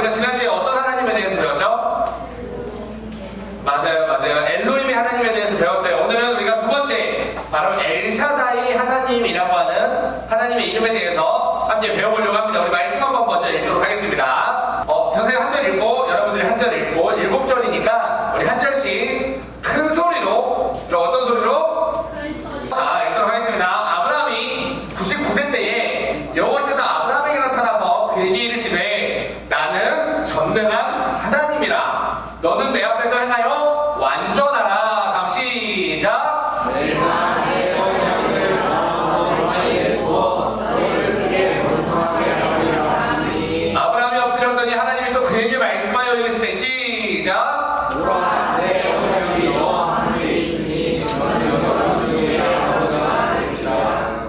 우리가 지난주에 어떤 하나님에 대해서 배웠죠? 맞아요. 엘로힘의 하나님에 대해서 배웠어요. 오늘은 우리가 두 번째, 바로 엘샤다이 하나님이라고 하는 하나님의 이름에 대해서 함께 배워보려고 합니다. 우리 말씀 한번 먼저 읽도록 하겠습니다. 선생님 한 절 읽고 여러분들이 한 절 읽고 7절이니까 우리 한 절씩 큰 소리로, 어떤 소리로? 자, 읽도록 하겠습니다. 아브라함이 99세 때에 여호와께서 아브라함에게 나타나서 그에게 이르시되 나는 전능한 하나님이라. 너는 내 앞에서 행하여 완전하라. 다음 시작. 내가 내 언약을 너 사이에 두어 너를 크게 번성하게 하리라 하시니. 아브라함이 엎드렸더니 하나님이 또 그에게 말씀하여 이르시되 시작. 보라 내 언약이 너와 함께 있으니 너는 여러 민족의 아버지가 되리라.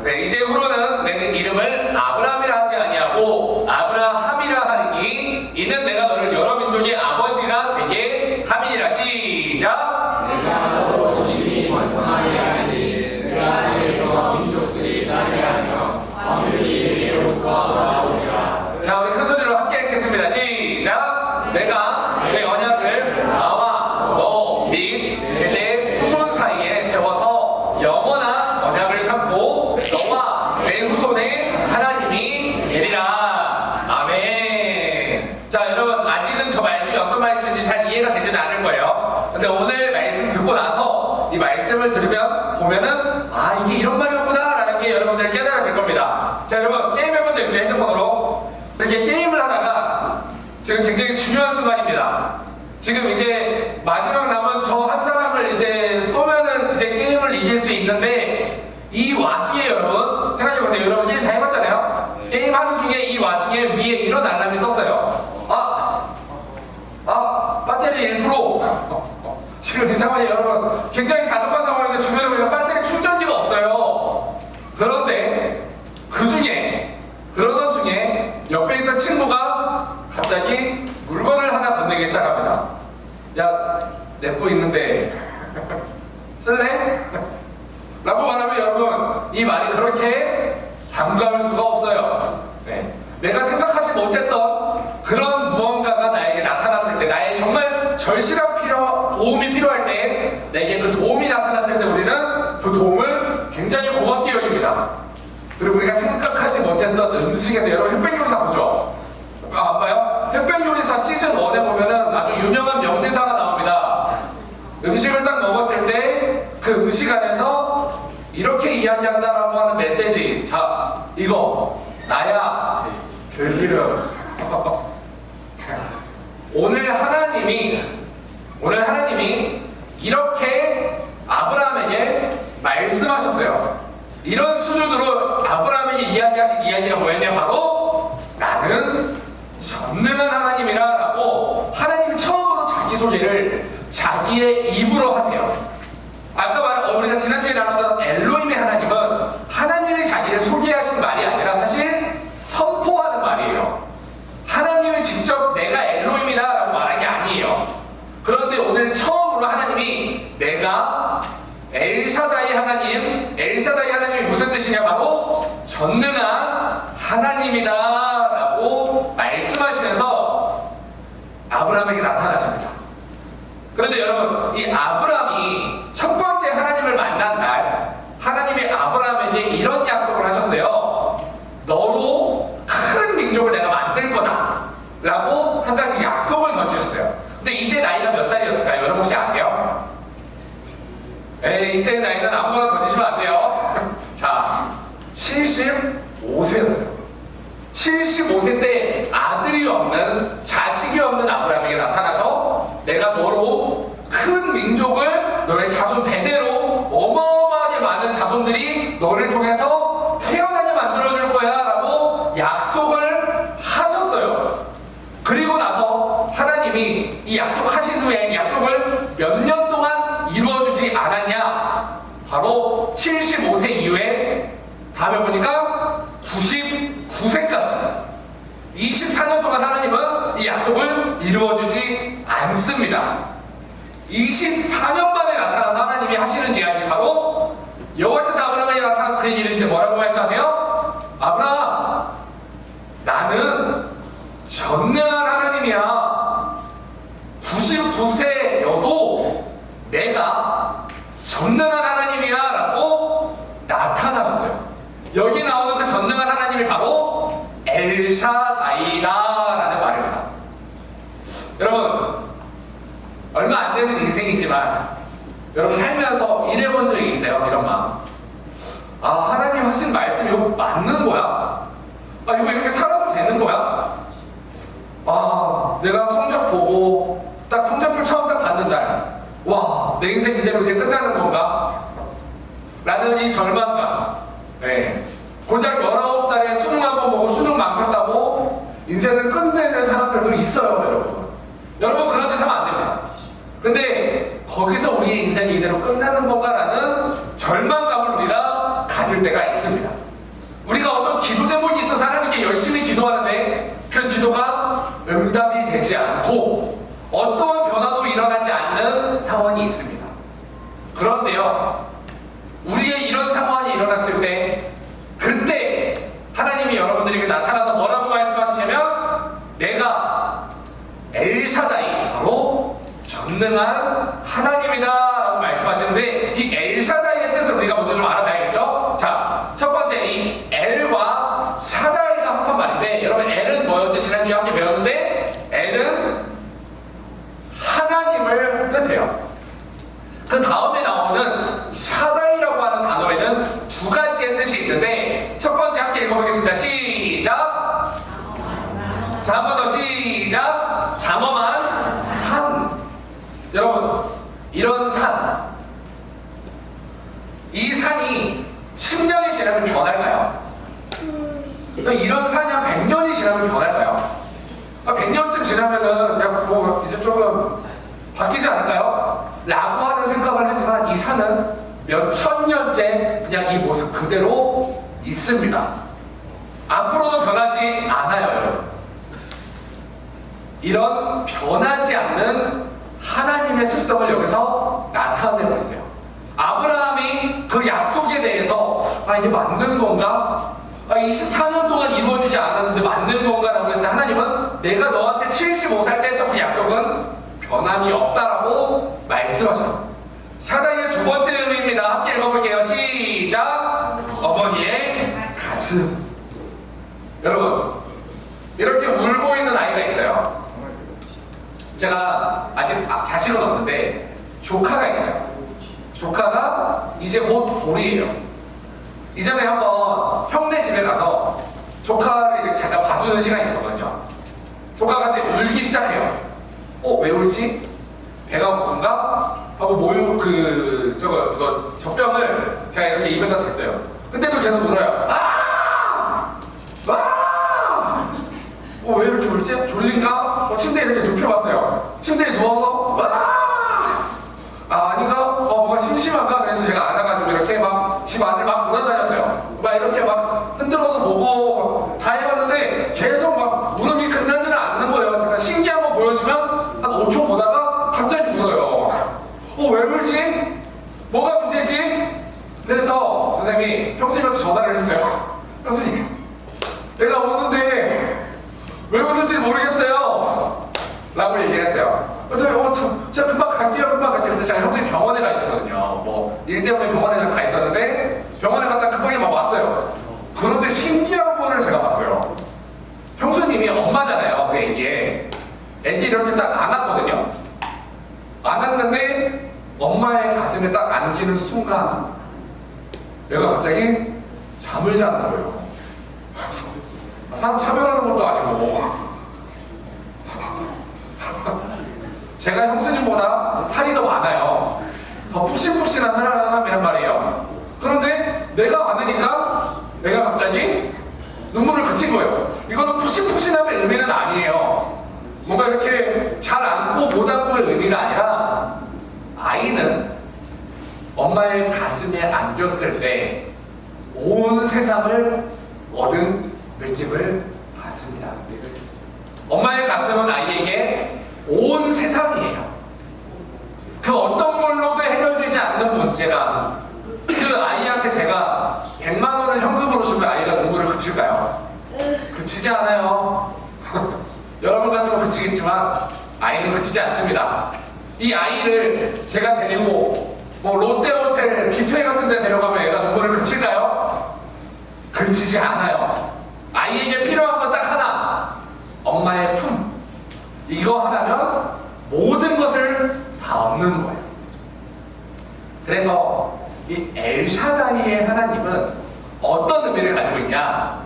네, 이제 후로는 내 이름을 아브라함이라 하지 아니하고 아브라함이라 하리니 이는 내가 너를 여러 민족의 아버지가 되게 함이니라. 시작. 내가 너로 심히 번성하게 하리니 내가 너에서 민족들이 나게 하며 왕들이 내게 올까 나오리라. 자, 우리 큰 소리로 함께 읽겠습니다. 시작. 내가 내 언약을 나와 너 및 내 후손 사이에 세워서 영원한 언약을 삼고 너와 내 후손의 하나님이 되리라. 아멘. 자, 여러분 아직은 저 말씀이 어떤 말씀인지 잘 이해가 되지는 않을 거예요. 근데 오늘 말씀 듣고 나서 이 말씀을 들으면 보면은 이게 이런 말이었구나 라는 게 여러분들 깨달아질 겁니다. 자, 여러분 게임 해본 적 있죠? 핸드폰으로 이렇게 게임을 하다가 지금 굉장히 중요한 순간입니다. 지금 이제 마지막 남은 저 한 사람을 이제 쏘면은 이제 게임을 이길 수 있는데 이 와중에 여러분 생각해보세요. 여러분 게임 다 해봤잖아요. 게임하는 중에 이 와중에 위에 이런 알람이 떴어요. 배터리 1%. 지금 이 상황이 여러분 굉장히 가혹한 상황인데 주변에 보니까 배터리 충전기가 없어요. 그런데 그러던 중에 옆에 있던 친구가 갑자기 물건을 하나 건네기 시작합니다. 야, 냅고 있는데 쓸래? 라고 말하면 여러분 이 말이 그렇게 반가울 수가 없어요. 네. 내가 생각하지 못했던 그런 무언가가 나에게 나타났을 때, 나의 정말 절실한 도움이 필요할 때 내게 그 도움이 나타났을 때 우리는 그 도움을 굉장히 고맙게 여깁니다. 그리고 우리가 생각하지 못했던 음식에서, 여러분 흑백요리사 보죠? 안 봐요? 흑백요리사 시즌 1에 보면은 아주 유명한 명대사가 나옵니다. 음식을 딱 먹었을 때 그 음식 안에서 이렇게 이야기한다라고 하는 메시지. 자, 이거 나야 들기름. 오늘 하나님이 이렇게 아브라함에게 말씀하셨어요. 이런 수준으로 아브라함에게 이야기하신 이야기가 뭐였냐? 바로 나는 전능한 하나님이라 라고 하나님이 처음으로 자기소개를 자기의 입으로 하세요. 아까 우리가 지난주에 나눴던 엘로힘의 하나님은 하나님이 자기를 소개하신 말이 아니라 사실 선포하는 말이에요. 하나님이 직접 내가 엘로힘이다 라고 말한 게 아니에요. 그런데 오늘 처음으로 하나님이 내가 엘샤다이 하나님이 무슨 뜻이냐? 바로 전능한 하나님이다 라고 말씀하시면서 아브라함에게 나타나십니다. 그런데 여러분, 이 아브라함이 첫 번째 하나님을 만난 날 하나님이 아브라함에게 이런 약속을 하셨어요. 너로 큰 민족을 내가 만들 거다 라고 한 가지 약속을 던지셨어요. 근데 이때 나이가 몇 살이었을까요? 여러분 혹시 아세요? 이때 나이는 아무거나 던지시면 안 돼요. 자, 75세였어요. 75세 때 아들이 없는, 자식이 없는 아브라함에게 나타나서 내가 너로 큰 민족을, 너의 자손 대대로 어마어마하게 많은 자손들이 너를 통해서 태어나게 만들어줄 거야 라고 약속을 하셨어요. 그리고 나서 하나님이 이 약속하신 후에 약속을 몇 년 동안 이루어주지 않았냐? 바로 75세 이후에 다음에 보니까 99세까지 24년 동안 하나님은 이 약속을 이루어주지 않습니다. 24년 만에 나타나서 하나님이 하시는 이야기, 바로 여호와께서 아브라함에게 나타나서 그에게 이르시되 뭐라고 말씀하세요? 아브라함, 나는 전능한 하나님이야. 99세여도 내가 전능한 하나님이야 라고 나타나셨어요. 여기 나오는 그 전능한 하나님이 바로 엘샤다이다 라는 말입니다. 여러분, 얼마 안 되는 인생이지만 여러분 살면서 일해본 적이 있어요? 이런 마음. 아, 하나님 하신 말씀 이거 맞는 거야? 아, 이거 이렇게 살아도 되는 거야? 아, 내가 성적 보고 딱 성적표 처음 딱 받는 날, 와, 내 인생 이대로 이제 끝나는 건가? 라는 이 절망감. 네. 고작 19살에 수능 한번 보고 수능 망쳤다고 인생을 끝내는 사람들도 있어요, 여러분. 여러분, 그런 짓 하면 안 됩니다. 근데 거기서 우리의 인생이 이대로 끝나는 건가라는 절망감을 우리가 가질 때가 있습니다. 우리가 어떤 기도 제목이 있어서 하나님께 열심히 기도하는데 그 기도가 응답이 되지 않고 어떠한 변화도 일어나지 않는 상황이 있습니다. 그런데요, 우리의 이런 상황이 일어났을 때 그때 하나님이 여러분들에게 나타나서 뭐라고 말씀하시냐면 내가 엘샤다이, 바로 전능한 하나님이다 라고 말씀하시는데 이 엘샤다이의 뜻을 우리가 먼저 좀 알아봐야겠죠? 자, 첫 번째 이 엘과 샤다이가 합한 말인데 여러분, 엘은 뭐였지? 지난주에 함께 배웠는데 엘은 하나님을 뜻해요. 그 다음에 나오는 샤다이라고 하는 단어에는 두 가지의 뜻이 있는데 첫 번째 함께 읽어보겠습니다. 시작! 자, 한 번 더 시작! 장엄한 산. 여러분, 이런 산, 이 산이 10년이 지나면 변할까요? 이런 산이 한 100년이 지나면 변할까요? 100년쯤 지나면은 그냥 뭐 이제 조금 바뀌지 않을까요? 라고 하는 생각을 하지만 이 산은 몇 천 년째 그냥 이 모습 그대로 있습니다. 앞으로도 변하지 않아요, 여러분. 이런 변하지 않는 하나님의 습성을 여기서 나타내고 있어요. 아브라함이 그 약속에 대해서 이게 맞는 건가? 24년 동안 이루어지지 않았는데 맞는 건가? 라고 했을 때 하나님은 내가 너한테 75살 때 했던 그 약속은 변함이 없다라고 말씀하셔요. 샤다이의 두 번째 의미입니다. 함께 읽어볼게요. 시작! 어머니의 가슴. 여러분, 이렇게 울고 있는 아이가 있어요. 제가 아직 자식은 없는데 조카가 있어요. 조카가 이제 곧 볼이에요. 이전에 한번 형네 집에 가서 조카를 이렇게 잠깐 봐주는 시간이 있었거든요. 조카가 이제 울기 시작해요. 왜 울지? 배가 고픈가? 하고 모유 이거 젖병을 제가 이렇게 입에다 댔어요. 근데도 계속 울어요. 왜 이렇게 울지? 졸린가? 침대에 이렇게 눕혀봤어요. 침대에 누워서 아닌가? 뭔가 심심한가? 그래서 제가 안아가지고 이렇게 막 집 안을 막 돌아다녔어요. 막 이렇게 막 흔들어도 보고 다 해봤는데 계속 막 울음이 끝나지는 않는 거예요. 제가 신기한 거 보여주면 한 5초 보다가 갑자기 울어요. 왜 울지? 뭐가 문제지? 그래서 선생님이 형수님한테 전화를 했어요. 형수님, 내가 우는데 왜 우는지 모르겠어요 라고 얘기를 했어요. 제가 금방 갈게요. 근데 제가 형수님 병원에 가 있었거든요. 뭐 일 때문에 병원에 가 있었는데 병원에 갔다 급하게 막 왔어요. 그런데 신기한 거를 제가 봤어요. 형수님이 엄마잖아요. 그 애기에 애기 이렇게 딱 안았거든요. 안았는데 엄마의 가슴에 딱 안기는 순간 얘가 갑자기 잠을 자는 거예요. 사람 차별하는 것도 아니고 제가 형수님보다 살이 더 많아요. 더 푸신푸신한 사람이란 말이에요. 그런데 내가 많으니까 내가 갑자기 눈물을 그친 거예요. 이거는 푸신푸신함의 의미는 아니에요. 뭔가 이렇게 잘 안고 못 안고의 의미가 아니라 아이는 엄마의 가슴에 안겼을 때 온 세상을 얻은 느낌을 받습니다. 엄마의 가슴은 아이에게 온 세상이에요. 그 어떤 걸로도 해결되지 않는 문제가 그 아이한테 제가 100만 원을 현금으로 주면 아이가 눈물을 그칠까요? 그치지 않아요. 그치겠지만 아이는 그치지 않습니다. 이 아이를 제가 데리고 뭐 롯데호텔 뷔페 같은 데 데려가면 애가 눈물을 그칠까요? 그치지 않아요. 아이에게 필요한 건 딱 하나, 엄마의 품. 이거 하나면 모든 것을 다 얻는 거예요. 그래서 이 엘샤다이의 하나님은 어떤 의미를 가지고 있냐?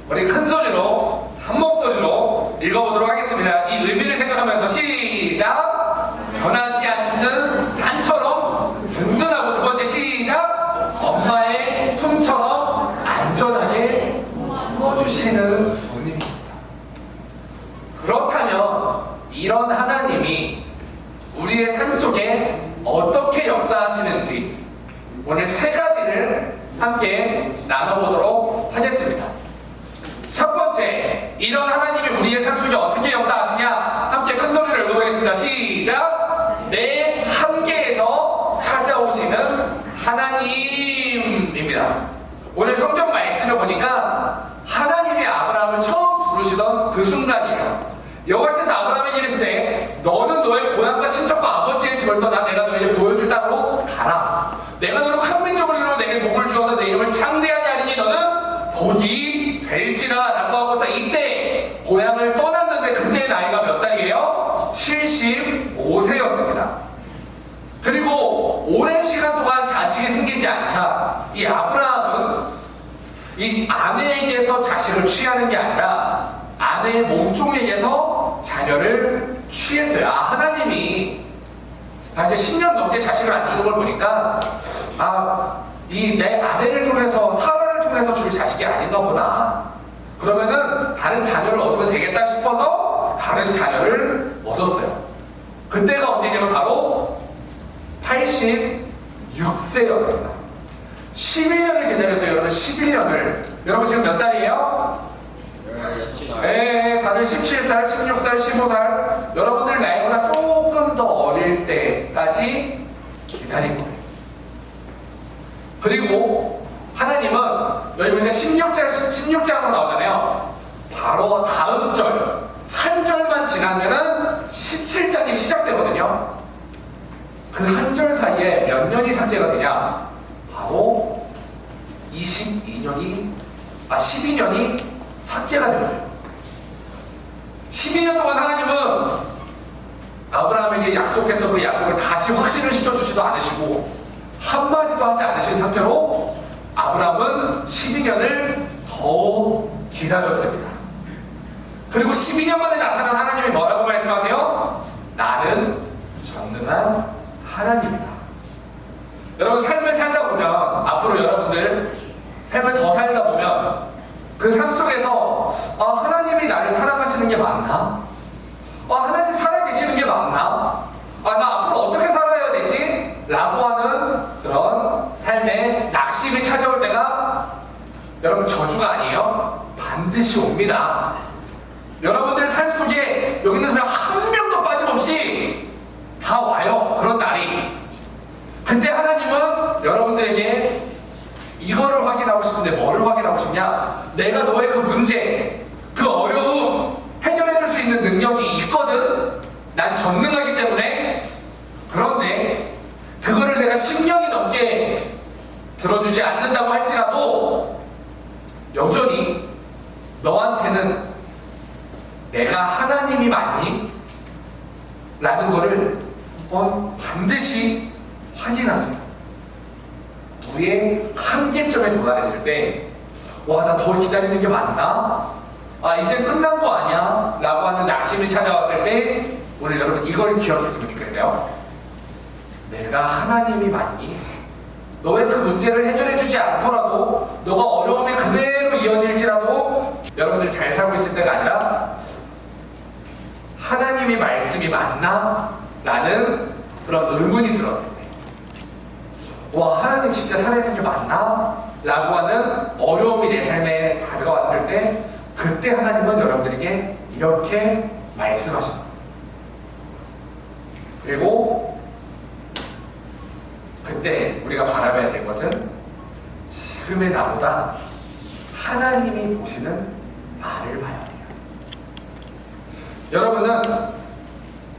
우리 큰 소리로 한 목소리로 읽어보도록 하겠습니다. 이 의미를 생각하면서 시작! 변하지 않는 산처럼 든든하고, 두 번째 시작! 엄마의 품처럼 안전하게 품어주시는 분입니다. 그렇다면 이런 하나님이 우리의 삶 속에 어떻게 역사하시는지 오늘 세 가지를 함께 나눠보도록 하겠습니다. 첫 번째, 이런 하나님이 우리의 삶 속에 어떻게 역사하시냐? 함께 큰 소리를 읽어보겠습니다. 시작! 내 함께에서 찾아오시는 하나님입니다. 오늘 성경 말씀을 보니까 하나님이 아브라함을 처음 부르시던 그 순간이에요. 여호와께서 아브라함에게 이르시되 너는 너의 고향과 친척과 아버지의 집을 떠나 내가 너에게 보여줄 땅으로 가라. 내가 너를 큰 민족으로 이루어 내게 복을 주어서 내 이름을 창대하게 하리니 너는 복이 될지라 라고 하고서 이때 고향을 떠났는데 그때의 나이가 몇 살이에요? 75세였습니다. 그리고 오랜 시간 동안 자식이 생기지 않자 이 아브라함은 이 아내에게서 자식을 취하는 게 아니라 아내의 몸종에게서 자녀를 취했어요. 하나님이 이제 10년 넘게 자식을 안 이룬 걸 보니까 이 내 아내를 통해서 사라를 통해서 줄 자식이 아닌가 보다. 그러면은 다른 자녀를 얻으면 되겠다 싶어서 다른 자녀를 얻었어요. 그때가 언제냐면 바로 86세였습니다. 11년을 기다려서 여러분 11년을 여러분 지금 몇 살이에요? 네, 다들 17살, 16살, 15살 여러분들 나이보다 조금 더 어릴 때까지 기다린 거예요. 그리고 하나님은 여기 보니까 16장으로 나오잖아요. 바로 다음 절, 한 절만 지나면은 17장이 시작되거든요. 그 한 절 사이에 몇 년이 삭제가 되냐? 바로 12년이 삭제가 됩니다. 12년 동안 하나님은 아브라함에게 약속했던 그 약속을 다시 확신을 시켜주지도 않으시고 한마디도 하지 않으신 상태로 아브라함은 12년을 더 기다렸습니다. 그리고 12년 만에 나타난 하나님이 뭐라고 말씀하세요? 나는 전능한 하나님이다. 여러분 삶을 살다 보면 앞으로 여러분들 삶을 더 살다 보면 그 삶 속에서 하나님이 나를 사랑하시는 게 맞나? 하나님 살아계시는 게 맞나? 나 앞으로 어떻게 살아야 되지? 라고 하는 그런 삶의 낙심이 찾아올 때가 여러분 저주가 아니에요. 반드시 옵니다. 여러분들 삶 속에 여기 있는 사람 한 명도 빠짐없이 다 와요. 그런 날이. 근데 하나님은 여러분들에게 이거를 확인하고 싶은데 뭐를 확인하고 싶냐? 내가 너의 그 문제, 그 어려움 해결해 줄 수 있는 능력이 있거든. 난 전능하기 때문에. 그런데 그거를 내가 10년이 넘게 들어주지 않는다고 할지라도 여전히 너한테는 내가 하나님이 맞니? 라는 거를 한번 반드시 확인하세요. 우리의 한계점에 도달했을 때 나 더 기다리는 게 맞나? 이제 끝난 거 아니야? 라고 하는 낙심이 찾아왔을 때 오늘 여러분 이걸 기억했으면 좋겠어요. 내가 하나님이 맞니? 너의 그 문제를 해결해 주지 않더라도 너가 어려움이 그대로 이어질지라도 여러분들 잘 살고 있을 때가 아니라 하나님이 말씀이 맞나? 라는 그런 의문이 들었을 때 하나님 진짜 살아야 되는 게 맞나? 라고 하는 어려움이 내 삶에 다가왔을 때 그때 하나님은 여러분들에게 이렇게 말씀하십니다. 그리고 그때 우리가 바라봐야 될 것은 지금의 나보다 하나님이 보시는 나를 봐야 해요. 여러분은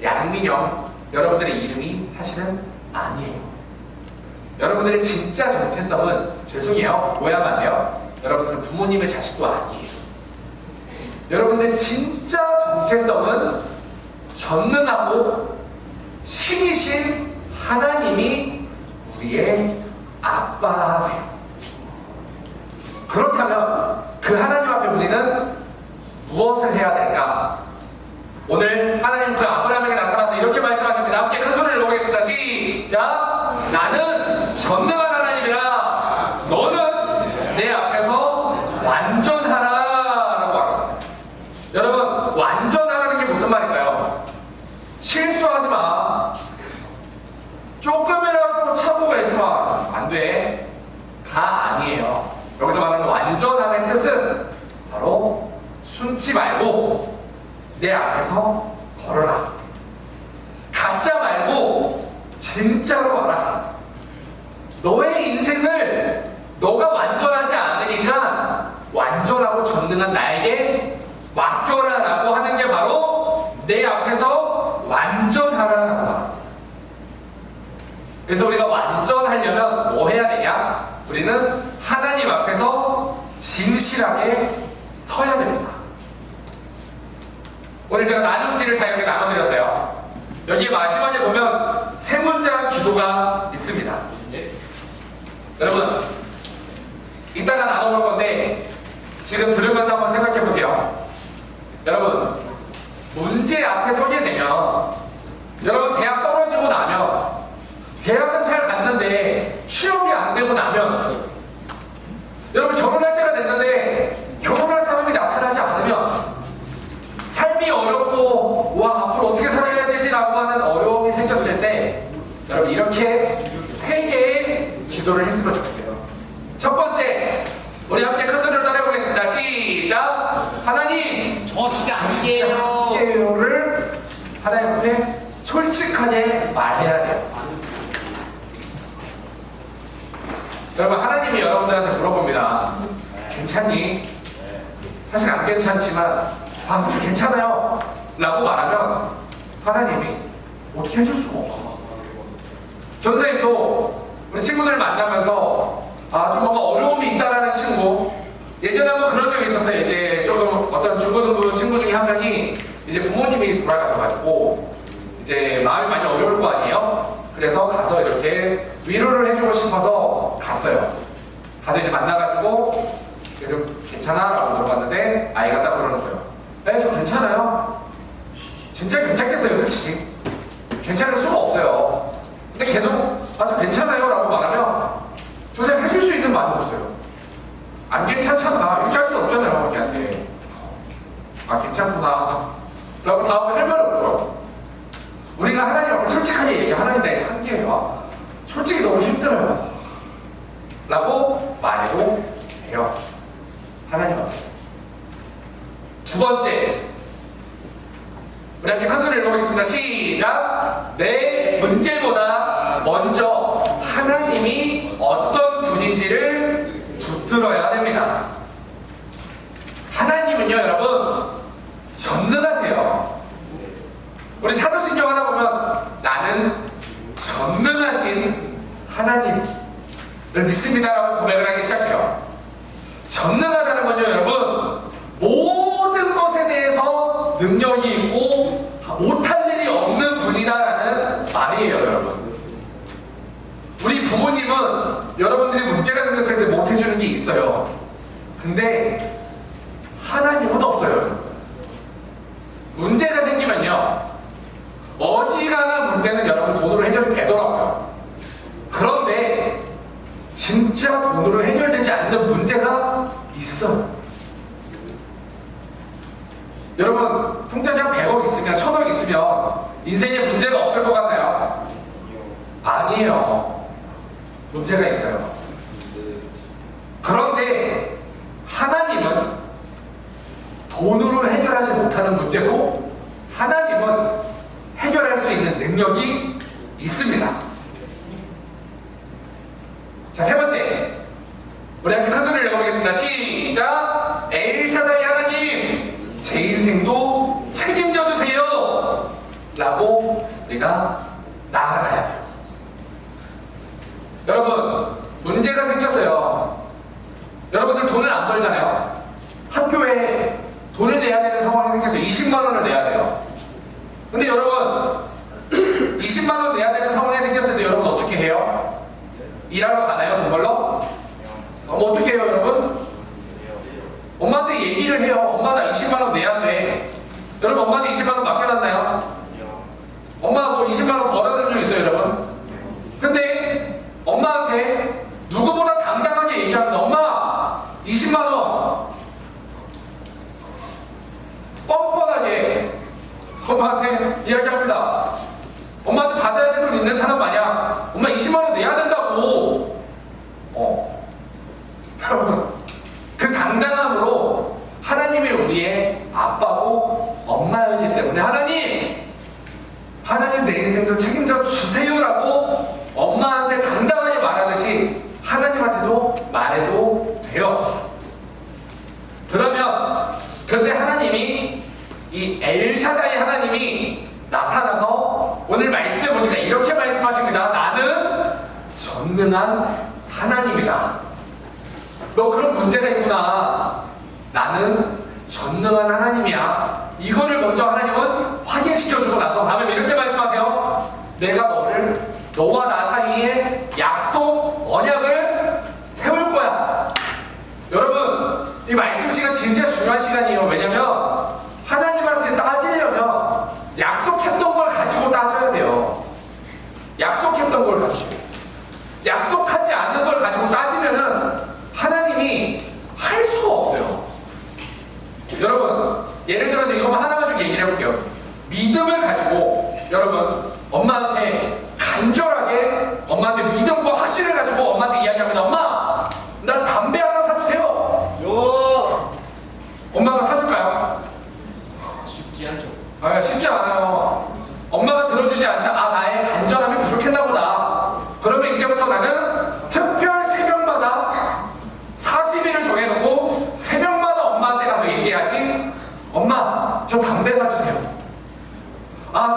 양민영, 여러분들의 이름이 사실은 아니에요. 여러분들의 진짜 정체성은, 죄송해요, 오해하면 안 돼요, 여러분들은 부모님의 자식도 아니에요. 여러분들의 진짜 정체성은 전능하고 신이신 하나님이 우리의 아빠세요. 그렇다면 그 하나님 앞에 우리는 무엇을 해야 될까? 오늘 하나님 그 아브라함에게 나타나서 이렇게 말씀하십니다. 함께 큰 소리를 내보겠습니다. 시작! 나는 전능한 하나님이라 너는 내 앞에서 완전하라 라고 말했습니다. 여러분, 완전하라는 게 무슨 말일까요? 실수하지 마, 조금이라도 참고 있으면 안 돼, 가 아니에요. 여기서 말하는 완전함의 뜻은 바로 숨지 말고 내 앞에서 걸어라, 가짜 말고 진짜로 와라. 너의 인생을 너가 완전하지 않으니까 완전하고 전능한 나에게 맡겨라 라고 하는 게 바로 내 앞에서 완전하라. 그래서 우리가 완전하려면 뭐 해야 되냐? 우리는 하나님 앞에서 진실하게 서야 됩니다. 오늘 제가 나눔지를 다 이렇게 나눠드렸어요. 여기 마지막에 보면 세 문장 기도가 있습니다. 여러분, 이따가 나눠볼 건데 지금 들으면서 한번 생각해 보세요. 여러분, 문제 앞에 서게 되면, 여러분 대학 떨어지고 나면, 대학은 잘 갔는데 취업이 안 되고 나면, 여러분 결혼할 때가 됐는데 결혼할 사람이 나타나지 않으면, 삶이 어렵고 와 앞으로 어떻게 살아야 되지라고 하는 어려움이 생겼을 때, 여러분 이렇게 세 개의 기도를 했으면 좋겠어요. 첫 번째, 우리 함께 큰 소리로 따라해보겠습니다. 시작! 하나님, 저 진짜 할게요. 할게요를 하나님 앞에 솔직하게 말해야 돼요. 여러분, 하나님이 여러분들한테 물어봅니다. 괜찮니? 사실 안 괜찮지만 괜찮아요 라고 말하면 하나님이 어떻게 해줄 수가 없어. 전선생님도 우리 친구들 만나면서 좀 뭔가 어려움이 있다라는 친구, 예전에 한번 그런 적이 있었어요. 이제 조금 어떤 중고등부 친구 중에 한 명이 이제 부모님이 돌아가셔가지고 이제 마음이 많이 어려울 거 아니에요. 그래서 가서 이렇게 위로를 해주고 싶어서 갔어요. 가서 이제 만나가지고 그래서 괜찮아? 라고 물어봤는데 아이가 딱 그러는 거예요. 네, 저 괜찮아요. 진짜 괜찮겠어요, 솔직히. 괜찮을 수가 없어요. 근데 계속 저 괜찮아요 라고 말하면 선생님 해줄 수 있는 말이 없어요. 안 괜찮잖아, 이렇게 할 수 없잖아요. 걔한테 괜찮구나 라고 다음에 할 말이 없더라고. 우리가 하나님 앞에 솔직하게 얘기해. 하나님, 내 한계예요, 솔직히 너무 힘들어요 라고 말해도 돼요, 하나님 앞에서. 두 번째, 우리 함께 큰 소리를 읽어보겠습니다. 시작! 내 문제보다 먼저 하나님이 어떤 분인지를 붙들어야 됩니다. 하나님은요, 여러분, 전능하세요. 우리 사도신경 하나 보면 나는 전능하신 하나님을 믿습니다라고 고백을 하기 시작해요. 전능하다는 건요, 여러분, 모든 것에 대해서 능력이 있고 못할 일이 없는 분이다라는 말이에요, 여러분. 우리 부모님은 여러분들이 문제가 생겼을 때 못해주는 게 있어요. 근데 하나님은 없어요, 여러분. 문제가 생기면요, 어지간한 문제는 여러분 돈으로 해결이 되더라고요. 그런데 진짜 돈으로 해결되지 않는 문제가 있어요. 여러분, 통장에 한 100억 있으면, 1000억 있으면 인생에 문제가 없을 것 같나요? 아니에요. 문제가 있어요. 그런데 하나님은 돈으로 해결하지 못하는 문제도 하나님은 해결할 수 있는 능력이 있습니다. 자, 세 번째, 우리 함께 큰 소리를 내보겠습니다. 시작! 엘샤다이 하나님, 제 인생도 책임져 주세요. 우리가 나아가야 돼요. 여러분, 문제가 생겼어요. 여러분들 돈을 안 벌잖아요. 학교에 돈을 내야 되는 상황이 생겨서 20만 원을 내야 돼요. 근데 여러분, 20만 원 내야 되는 상황이 생겼을 때 여러분 어떻게 해요? 일하러 가나요? 돈 벌러? 어떻게 해요, 여러분? 엄마한테 얘기를 해요. 엄마, 나 20만 원 내야 돼. 여러분, 엄마한테 20만 원 맡겨놨나요? 엄마 뭐 20만 원 벌어준 적 있어요, 여러분? 근데 엄마한테 누구보다 당당하게 얘기합니다. 엄마, 20만 원 뻔뻔하게 엄마한테 이야기합니다. 엄마한테 받아야 될 돈 있는 사람 마냥 엄마 20만 원 내야 된다고. 여러분, 그 당당함으로 하나님이 우리의 아빠고 엄마이기 때문에 하나님 내 인생도 책임져 주세요라고 엄마한테 당당하게 말하듯이 하나님한테도 말해도 돼요. 그러면 그때 하나님이, 이 엘샤다이 하나님이 나타나서 오늘 말씀해 보니까 이렇게 말씀하십니다. 나는 전능한 하나님이다. 너 그런 문제가 있구나. 나는 전능한 하나님이야. 이거를 먼저 하나님은 확인시켜주고 나서 다음에 이렇게 말씀하세요. 내가 너와 나 사이에 약속, 언약을 세울 거야. 여러분, 이 말씀 시간 진짜 중요한 시간이에요. 왜냐면 하나님한테 따지려면 약속했던 걸 가지고 따져야 돼요. 약속했던 걸 가지고. 약속하지 않는 걸 가지고 따지면은 하나님이 할 수가 없어요. 여러분, 예를 들어서 이것만 하나만 좀 얘기를 해볼게요. 믿음을 가지고 여러분, 엄마한테 간절하게, 엄마한테 믿음과 확신을 가지고 엄마한테 이야기합니다. 엄마, 나 담배 하나 사주세요. 엄마가 사줄까요? 쉽지 않죠. 쉽지 않아요. 엄마가 들어주지 않자, 나의 간절함이 부족했나 보다. 그러면 이제부터 나는 특별 새벽마다 40일을 정해놓고 새벽마다 엄마한테 가서 얘기해야지. 엄마, 저 담배 사주세요.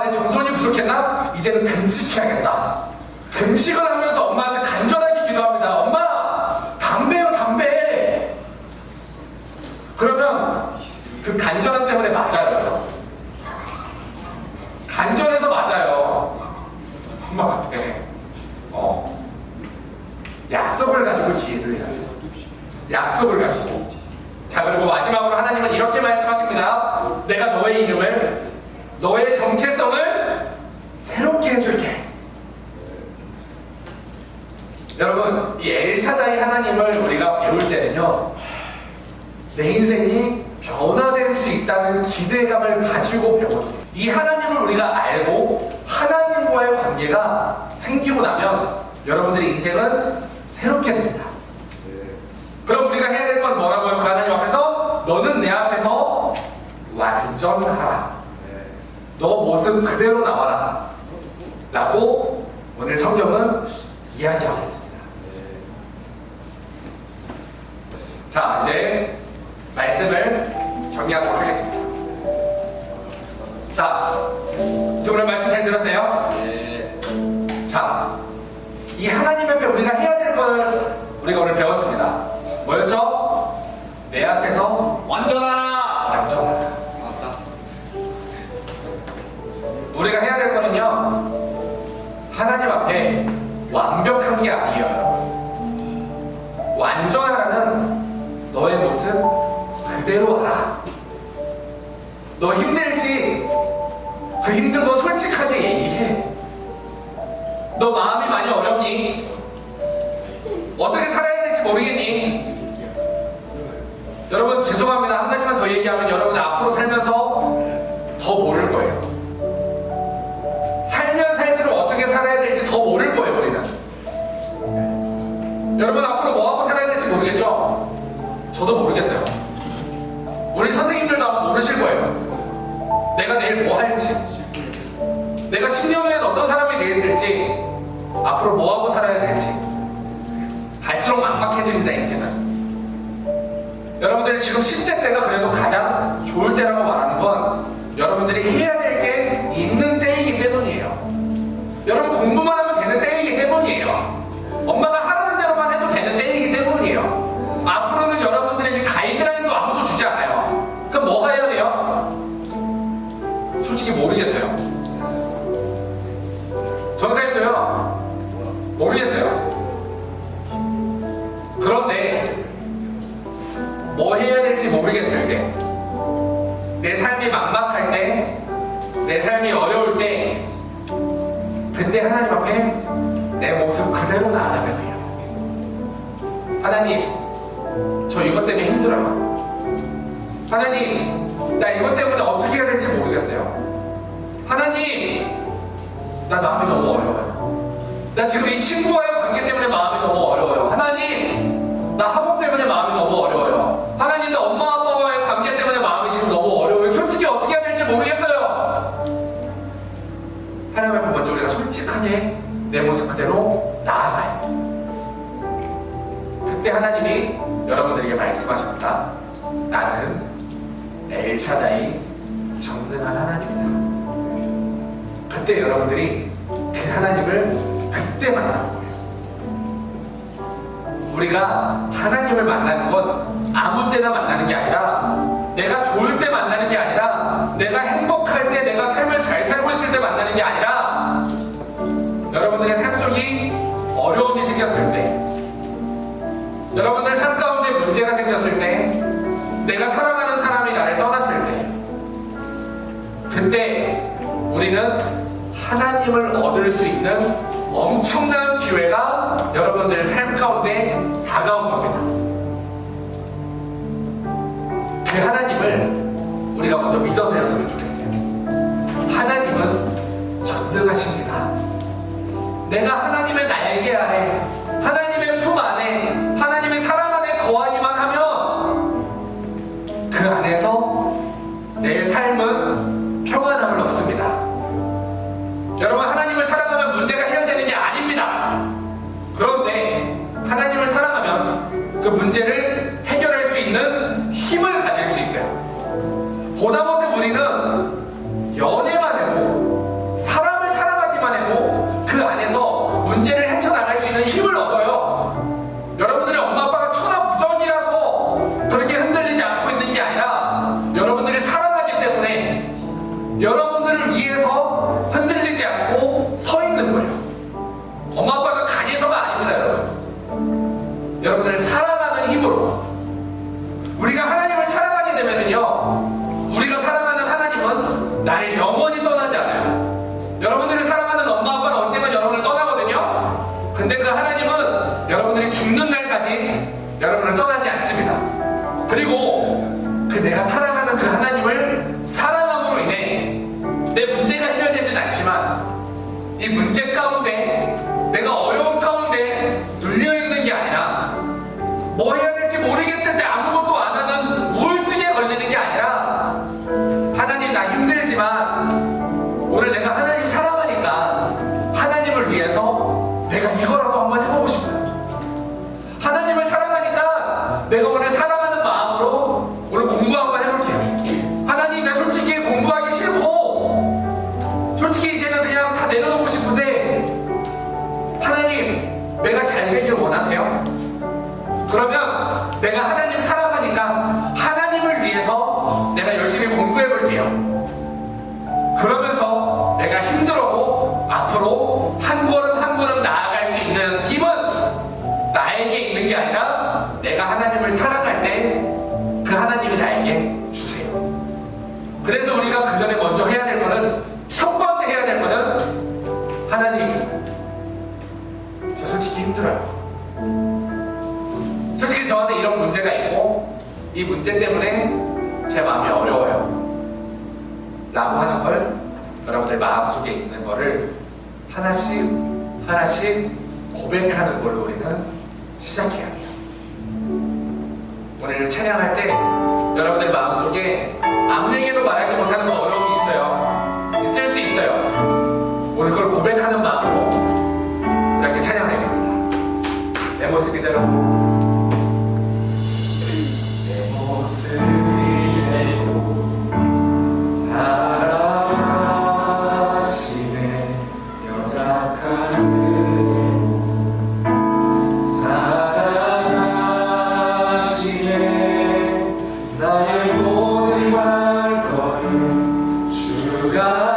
내 정선이 부족했나? 이제는 금식해야겠다. 금식을 하면서 엄마한테 간절하게 기도합니다. 엄마, 담배요, 담배. 그러면 그 간절함 때문에 맞아요. 간절해서 맞아요. 엄마한테. 약속을 가지고 기회를 해야 돼요. 약속을 가지고. 자, 그리고 마지막으로 하나님은 이렇게 말씀하십니다. 내가 너의 이름을, 너의 정체성을 새롭게 해줄게. 여러분, 이 엘샤다이 하나님을 우리가 배울 때는요, 내 인생이 변화될 수 있다는 기대감을 가지고 배워요. 이 하나님을 우리가 알고 하나님과의 관계가 생기고 나면 여러분들의 인생은 새롭게 됩니다. 그럼 우리가 해야 될 건 뭐라고요? 그 하나님 앞에서 너는 내 앞에서 완전하라. 너 모습 그대로 나와라. 라고 오늘 성경은 이야기하고 있습니다. 자, 이제 말씀을 정리하도록 하겠습니다. 자, 이제 오늘 말씀 잘 들었어요? 자, 이 하나님 앞에 우리가 해야 될 걸 우리가 오늘 배웠습니다. 뭐였죠? 내 앞에서 완전하라. 완전하라. 우리가 해야 될 거는요, 하나님 앞에 완벽한 게 아니에요, 여러분. 완전하라는 너의 모습 그대로 하라. 너 힘들지? 그 힘든 거 솔직하게 얘기해. 너 마음이 많이 어렵니? 어떻게 살아야 될지 모르겠니? 여러분, 죄송합니다. 한 가지만 더 얘기하면 여러분 앞으로 살면서 더 모를 거예요. 살면 살수록 어떻게 살아야 될지 더 모를 거예요, 우리는. 여러분, 앞으로 뭐하고 살아야 될지 모르겠죠? 저도 모르겠어요. 우리 선생님들도 아마 모르실 거예요. 내가 내일 뭐 할지, 내가 10년 후엔 어떤 사람이 되겠을지, 앞으로 뭐하고 살아야 될지. 갈수록 막막해집니다, 인생은. 여러분들이 지금 10대 때가 그래도 가장 좋을 때라고 말하는 건 여러분들이 해야 될 게 있는 때이기 때문이에요. 솔직히 모르겠어요. 전사님도요, 모르겠어요. 그런데 뭐 해야 될지 모르겠을 때, 내 삶이 막막할 때, 내 삶이 어려울 때, 그때 하나님 앞에 내 모습 그대로 나아가면 돼요. 하나님, 저 이것 때문에 힘들어요. 하나님, 나 이것 때문에 어떻게 해야 될지 모르겠어요. 하나님, 나 마음이 너무 어려워요. 나 지금 이 친구와의 관계 때문에 마음이 너무 어려워요. 하나님, 나 학업 때문에 마음이 너무 어려워요. 하나님, 나 엄마 아빠와의 관계 때문에 마음이 지금 너무 어려워요. 솔직히 어떻게 해야 될지 모르겠어요. 하나님 앞에 먼저 우리가 솔직하게 내 모습 그대로 나아가요. 그때 하나님이 여러분들에게 말씀하십니다. 나는 엘샤다이, 전능한 하나님이다. 그때 여러분들이 그 하나님을 그때 만나는 거예요. 우리가 하나님을 만나는 건 아무 때나 만나는 게 아니라, 내가 좋을 때 만나는 게 아니라, 내가 행복할 때, 내가 삶을 잘 살고 있을 때 만나는 게 아니라, 여러분들의 삶 속이 어려움이 생겼을 때, 여러분들 삶 가운데 문제가 생겼을 때, 내가 사랑하는 사람이 나를 떠났을 때, 그때 우리는 하나님을 얻을 수 있는 엄청난 기회가 여러분들 삶 가운데 다가온 겁니다. 그 하나님을 우리가 먼저 믿어드렸으면 좋겠어요. 하나님은 전능하십니다. 내가 하나님의 날개 아래, 하나님의 품 안에, 하나님의 사랑 안에 거하기만 하면 그 안에서 내 삶은 평안함을 얻습니다. 여러분, 하나님을 사랑하면 문제가 해결되는 게 아닙니다. 그런데 하나님을 사랑하면 그 문제를 해결할 수 있는 힘을 가질 수 있어요. 보다 못해 우리는 연애만 해도, 사람을 사랑하기만 해도 그 안에서 문제를 헤쳐나갈 수 있는 힘을 얻어요. 여러분들의 엄마 아빠가 천하무적이라서 그렇게 흔들리지 않고 있는 게 아니라, 여러분들이 사랑하기 때문에 여러분들을 위해서 흔들리지 않고 서 있는 거예요. 엄마 아빠가 강해서가 아닙니다, 여러분. 여러분들을 사랑하는 힘으로. 우리가 하나님을 사랑하게 되면요, 우리가 사랑하는 하나님은 나를 영원히 떠나지 않아요. 여러분들을 사랑하는 엄마 아빠는 언젠가 여러분을 떠나거든요. 근데 그 하나님은 여러분들이 죽는 날까지 여러분을 떠나지 않습니다. 그리고 그 내가 사랑하는 그 하나님을 사랑함으로 인해 내 문제가 해결되진 않지만, 이 문제 가운데, 내가 어려운 가운데 눌려있는 게 아니라, 뭐 해야 될지 모르겠을 때 아무것도 안 하는 우울증에 걸리는 게 아니라, 하나님 나 힘들지만 오늘 내가 하나님 사랑하니까 하나님을 위해서 내가 이거라도 한번 해보고 싶어요. 하나님을 사랑하니까 내가 오늘 사랑하는 마음으로 오늘 공부 한번 해볼게요. 하나님, 나 솔직히 공부하기 싫고, 솔직히 이제는 그냥 다 내려놓고 싶은데, 하나님, 내가 잘 되길 원하세요? 그러면 내가 하나님 사랑하니까 하나님을 위해서 내가 열심히 공부해 볼게요. 그러면서 내가 힘들어도 앞으로 한 걸음 한 걸음 나아갈 수 있는 힘은 나에게 있는 게 아니라, 내가 하나님을 사랑할 때 그 하나님이 나에게 주세요. 그래서 우리가 그 전에 먼저 해야 될 거는, 첫 번째 해야 될 거는, 하나님, 저 솔직히 힘들어요. 솔직히 저한테 이런 문제가 있고, 이 문제 때문에 제 마음이 어려워요 라고 하는 걸, 여러분들 마음속에 있는 거를 하나씩 하나씩 고백하는 걸로 우리는 시작해야 돼요. 오늘 찬양할 때 여러분들 마음속에 아무에게도 말하지 못하는 거 어려움이 있어요. 있을 수 있어요. 오늘 그걸 고백하는 마음으로 이렇게 찬양하겠습니다. 내 모습 이대로. 내 모습 이대로 사랑하시네, 연약하네, 사랑하시네, 나의 모든 발걸음 주가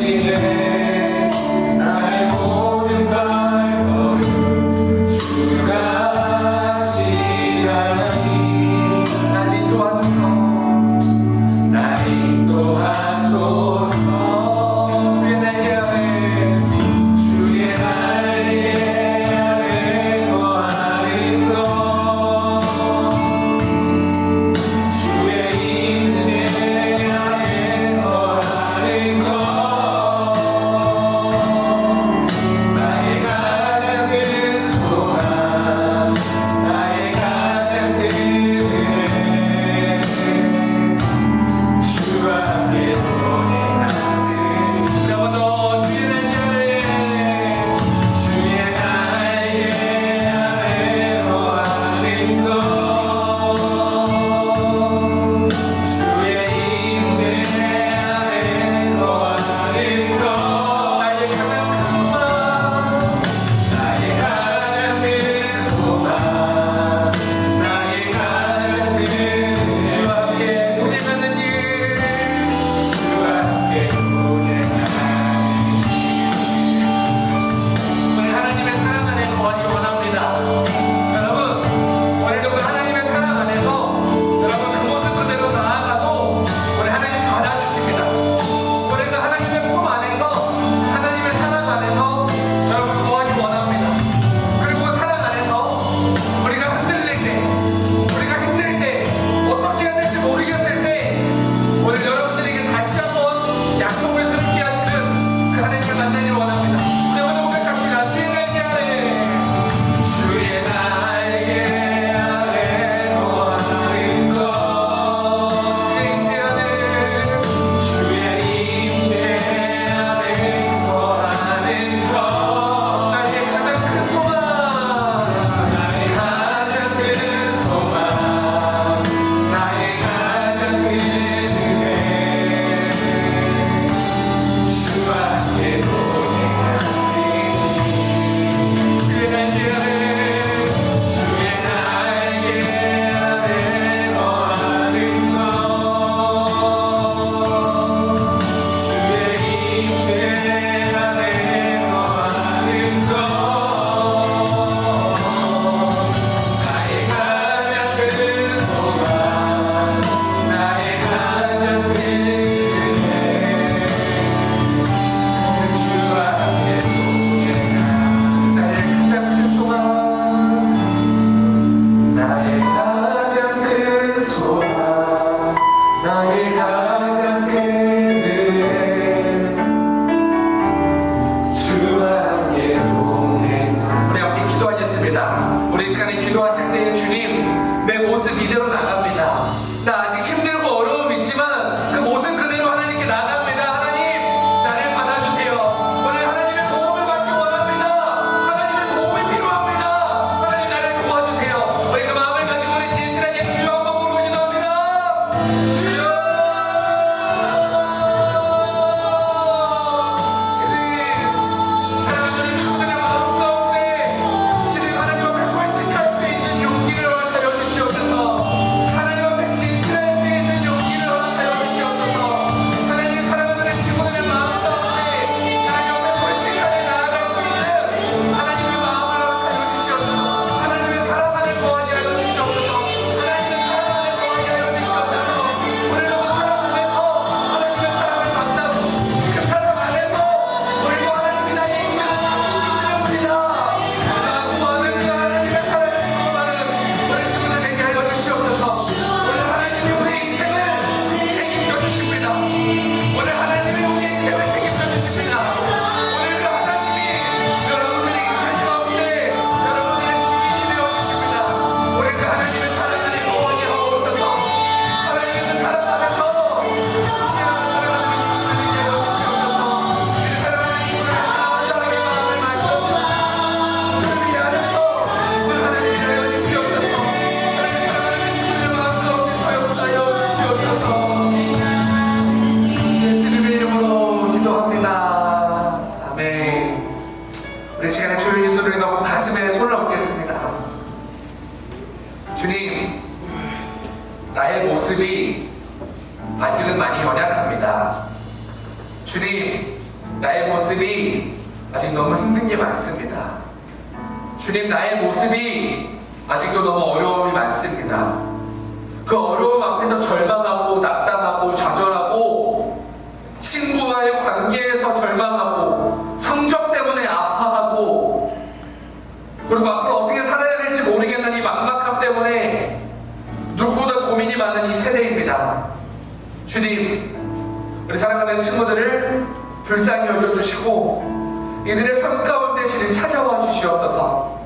당신의 나의 모든 발걸음 주가 하시다니 날 인도하소서. 날 인도하소서 주의 날개 아래 주의 날개 아래 거하는 것 주의 임재 아래 거하는 것 나의 가장 큰 소망 나의 가장 큰 은혜 주와 함께 동행하는 우리 한번 더 주의 날개 아래 주의 날개 아래 거하는 것 주의 임재 아래 거하는 것 나의 가장 큰 소망 나의 가장 큰 소망 나의 가장 큰 주와 함께 동행하는 일 주와 함께 동행하는 오늘 하나님의 사랑 안에 거하기 원합니다. 여러분, 오늘도 그 하나님의 사랑 안에서 여러분 그 모습 그대로 나아가도 오늘 하나님 받아주십니다. 오늘도 하나님의 품 안에서 하나님의 사랑 안에서 여러분 거하기 원합니다. 그리고 그 사랑 안에서 우리가 흔들릴 때, 우리가 힘들 때, 어떻게 해야 될지 모르겠을 때 오늘 여러분들에게 다시 한번 약속을 새롭게 하시는 그 하나님을 만나기를 원합니다. 우리 오늘 고백합시다. 주의 날개 아래 주의 날개 아래 거하는 것 주의 임재 안에 주의 임재 아래 거하는 것 나의 가장 큰 소망 나의 가장 큰 소망 나의 가장 큰 은혜 주와 함께 동행하리 주의 날개 아래 주의 날개 아래 거하는 것 주의 임재 아래 거하는 것 나의 가장 큰 소망 나의 가장 큰 은혜 주와 함께 동행하리 나의 가장 큰 소망 나의 가장 큰 소망 나의 가장 큰 은혜 주와 함께 동행하리 우리 함께 기도하겠습니다. 우리 이 시간에 기도하실 때에 주님 내 모습 이대로 나갑니다. 나 아직 힘들고 어려움 있지만 그 모습 그대로 하나님께 나갑니다. 하나님 나를 받아주세요. 오늘 하나님의 도움을 받기 원합니다. 하나님의 도움이 필요합니다. 하나님 나를 도와주세요. 우리 그 마음을 가지고 우리 진실하게 주여 한번 부르고 기도합니다. 주여 주님 사랑하는 친구들의 마음 가운데 주님 하나님 앞에 솔직할 수 있는 용기를 허락하여 나의 모습이 아직 너무 힘든 게 많습니다. 주님, 나의 모습이 아직도 너무 어려움이 많습니다. 그 어려움 앞에서 절망하고 낙담하고 좌절하고 친구와의 관계에서 절망하고 성적 때문에 아파하고 그리고 앞으로 어떻게 살아야 될지 모르겠는 이 막막함 때문에 누구보다 고민이 많은 이 세대입니다. 주님, 우리 사랑하는 친구들을 불쌍히 여겨주시고 이들의 삶 가운데 주님 찾아와 주시옵소서.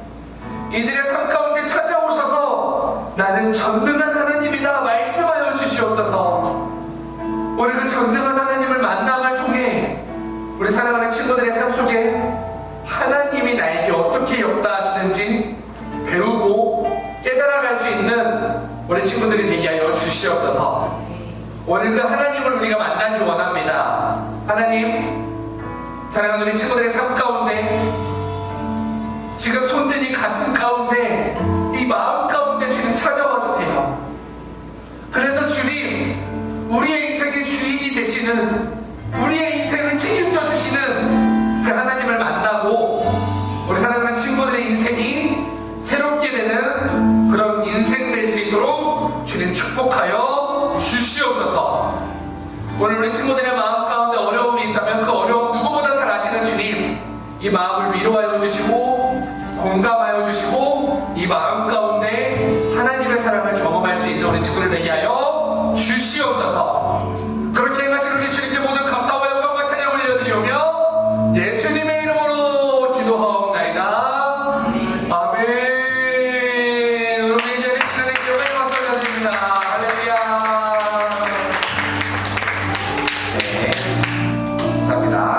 이들의 삶 가운데 찾아오셔서 나는 전능한 하나님이다 말씀하여 주시옵소서. 우리 그 전능한 하나님을 만남을 통해 우리 사랑하는 친구들의 삶 속에 하나님이 나에게 어떻게 역사하시는지 배우고 깨달아갈 수 있는 우리 친구들이 되게 하여 주시옵소서. 오늘 그 하나님을 우리가 만나기 원합니다. 하나님, 사랑하는 우리 친구들의 삶 가운데 지금 손든 이 가슴 가운데 이 마음 가운데 주님 찾아와 주세요. 그래서 주님, 우리의 인생의 주인이 되시는, 우리의 인생을 책임져 주시는 그 하나님을 만나고 우리 사랑하는 친구들의 인생이 새롭게 되는 그런 인생 될 수 있도록 주님 축복하여 주시옵소서. 오늘 우리 친구들의 마음 가운데 어려움이 있다면 그 어려움 누구보다 잘 아시는 주님, 이 마음을 위로하여 주시고 공감하여 주시고